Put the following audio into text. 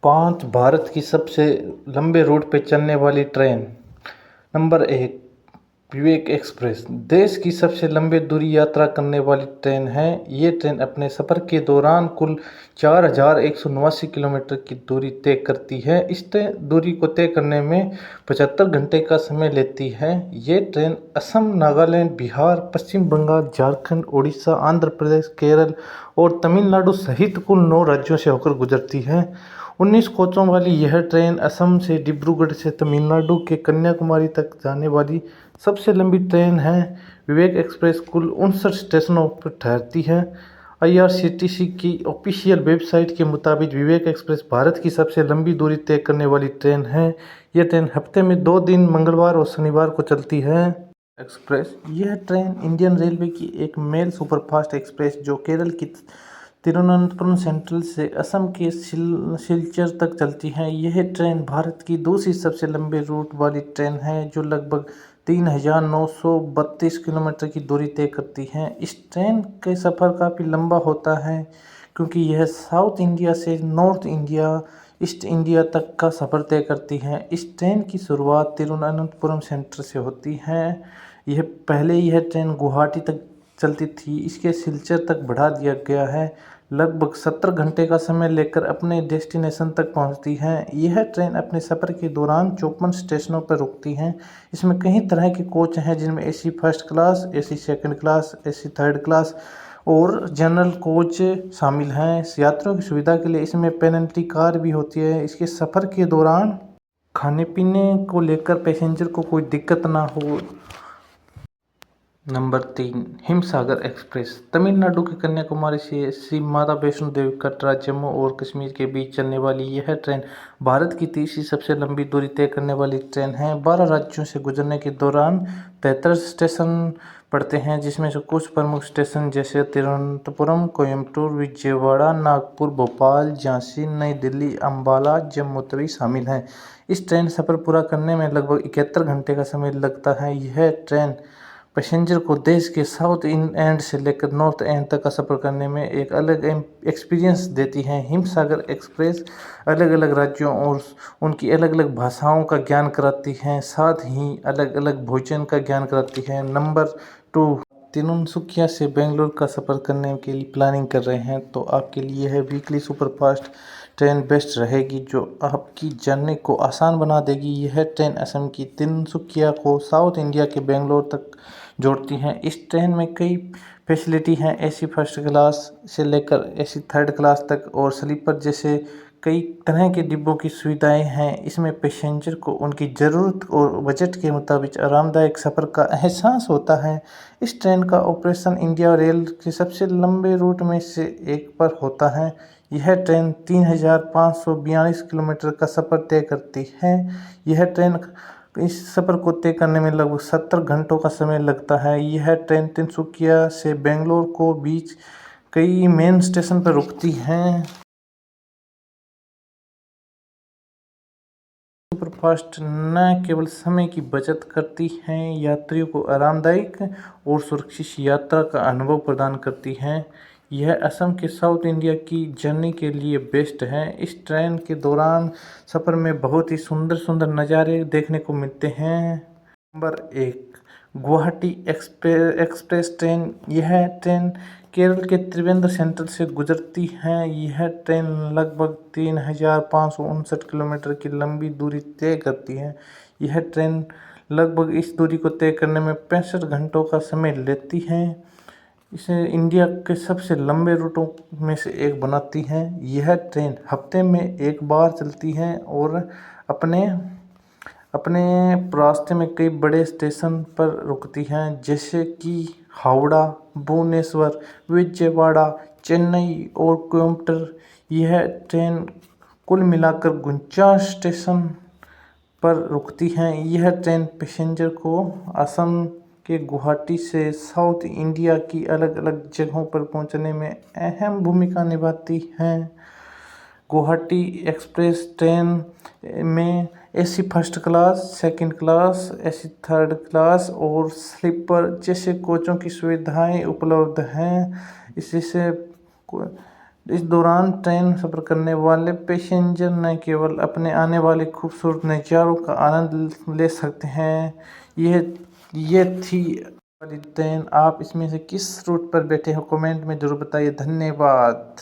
5 भारत की सबसे लंबे रूट पे चलने वाली ट्रेन। नंबर 1, विवेक एक्सप्रेस देश की सबसे लंबी दूरी यात्रा करने वाली ट्रेन है। ये ट्रेन अपने सफ़र के दौरान कुल 4189 किलोमीटर की दूरी तय करती है। इस दूरी को तय करने में 75 घंटे का समय लेती है। ये ट्रेन असम, नागालैंड, बिहार, पश्चिम बंगाल, झारखंड, उड़ीसा, आंध्र प्रदेश, केरल और तमिलनाडु सहित कुल 9 राज्यों से होकर गुजरती है। 19 कोचों वाली यह ट्रेन असम से डिब्रूगढ़ से तमिलनाडु के कन्याकुमारी तक जाने वाली सबसे लंबी ट्रेन है। विवेक एक्सप्रेस कुल 59 स्टेशनों पर ठहरती है। IRCTC की ऑफिशियल वेबसाइट के मुताबिक विवेक एक्सप्रेस भारत की सबसे लंबी दूरी तय करने वाली ट्रेन है। यह ट्रेन हफ्ते में 2 दिन मंगलवार और शनिवार को चलती है। एक्सप्रेस यह ट्रेन इंडियन रेलवे की एक मेल सुपरफास्ट एक्सप्रेस जो केरल की तिरुवनंतपुरम सेंट्रल से असम के सिलचर तक चलती है। यह ट्रेन भारत की दूसरी सबसे लंबे रूट वाली ट्रेन है जो लगभग 3932 किलोमीटर की दूरी तय करती है। इस ट्रेन का सफ़र काफ़ी लंबा होता है क्योंकि यह साउथ इंडिया से नॉर्थ इंडिया, ईस्ट इंडिया तक का सफ़र तय करती है। इस ट्रेन की शुरुआत तिरुवनंतपुरम सेंटर से होती है। यह ट्रेन गुवाहाटी तक चलती थी, इसके सिलचर तक बढ़ा दिया गया है। लगभग 70 घंटे का समय लेकर अपने डेस्टिनेशन तक पहुंचती है। यह ट्रेन अपने सफ़र के दौरान 54 स्टेशनों पर रुकती हैं। इसमें कई तरह के कोच हैं जिनमें AC first class, AC second class, AC third class और जनरल कोच शामिल हैं। यात्रियों की सुविधा के लिए इसमें पेनल्टी कार भी होती है। इसके सफ़र के दौरान खाने पीने को लेकर पैसेंजर को कोई दिक्कत ना हो। नंबर 3, हिमसागर एक्सप्रेस तमिलनाडु के कन्याकुमारी से श्री माता वैष्णो देवी कटरा, जम्मू और कश्मीर के बीच चलने वाली यह ट्रेन भारत की तीसरी सबसे लंबी दूरी तय करने वाली ट्रेन है। 12 राज्यों से गुजरने के दौरान 73 स्टेशन पड़ते हैं, जिसमें से कुछ प्रमुख स्टेशन जैसे तिरुवनंतपुरम, कोयम्बटूर, विजयवाड़ा, नागपुर, भोपाल, झांसी, नई दिल्ली, अम्बाला, जम्मू तवी शामिल हैं। इस ट्रेन सफ़र पूरा करने में लगभग 71 घंटे का समय लगता है। यह ट्रेन पैसेंजर को देश के साउथ एंड से लेकर नॉर्थ एंड तक का सफ़र करने में एक अलग एक्सपीरियंस देती है। हिमसागर एक्सप्रेस अलग अलग राज्यों और उनकी अलग अलग भाषाओं का ज्ञान कराती है, साथ ही अलग अलग भोजन का ज्ञान कराती है। नंबर 2, तिनसुकिया से बेंगलुरु का सफ़र करने के लिए प्लानिंग कर रहे हैं तो आपके लिए यह वीकली सुपरफास्ट ट्रेन बेस्ट रहेगी जो आपकी जर्नी को आसान बना देगी। यह ट्रेन असम की तिनसुकिया को साउथ इंडिया के बेंगलोर तक जोड़ती हैं। इस ट्रेन में कई फैसिलिटी हैं, AC फर्स्ट क्लास से लेकर AC थर्ड क्लास तक और स्लीपर जैसे कई तरह के डिब्बों की सुविधाएं हैं। इसमें पैसेंजर को उनकी ज़रूरत और बजट के मुताबिक आरामदायक सफ़र का एहसास होता है। इस ट्रेन का ऑपरेशन इंडिया रेल के सबसे लंबे रूट में से एक पर होता है। यह ट्रेन 3542 किलोमीटर का सफ़र तय करती है। यह ट्रेन इस सफ़र को तय करने में लगभग 70 घंटों का समय लगता है। यह ट्रेन तिनसुकिया से बेंगलोर को बीच कई मेन स्टेशन पर रुकती हैं। सुपरफास्ट न केवल समय की बचत करती हैं, यात्रियों को आरामदायक और सुरक्षित यात्रा का अनुभव प्रदान करती हैं। यह असम के साउथ इंडिया की जर्नी के लिए बेस्ट है। इस ट्रेन के दौरान सफ़र में बहुत ही सुंदर सुंदर नज़ारे देखने को मिलते हैं। Number 1, Guwahati express train. यह ट्रेन केरल के त्रिवेंद्र सेंट्रल से गुजरती है। यह ट्रेन लगभग 3559 किलोमीटर की लंबी दूरी तय करती है। यह ट्रेन लगभग इस दूरी को तय करने में 65 घंटों का समय लेती है। इसे इंडिया के सबसे लंबे रूटों में से एक बनाती है। यह ट्रेन हफ्ते में एक बार चलती है और अपने रास्ते में कई बड़े स्टेशन पर रुकती हैं जैसे कि हावड़ा, भुवनेश्वर, विजयवाड़ा, चेन्नई और कोयम्बटूर। यह ट्रेन कुल मिलाकर 49 स्टेशन पर रुकती हैं। यह ट्रेन पैसेंजर को असम के गुवाहाटी से साउथ इंडिया की अलग अलग जगहों पर पहुंचने में अहम भूमिका निभाती हैं। गुवाहाटी एक्सप्रेस ट्रेन में AC first class, second class, AC third class और स्लीपर जैसे कोचों की सुविधाएं उपलब्ध हैं। इससे इस दौरान ट्रेन सफ़र करने वाले पैसेंजर न केवल अपने आने वाले खूबसूरत नज़ारों का आनंद ले सकते हैं। यह थी वाली ट्रेन। आप इसमें से किस रूट पर बैठे हो कमेंट में ज़रूर बताइए। धन्यवाद।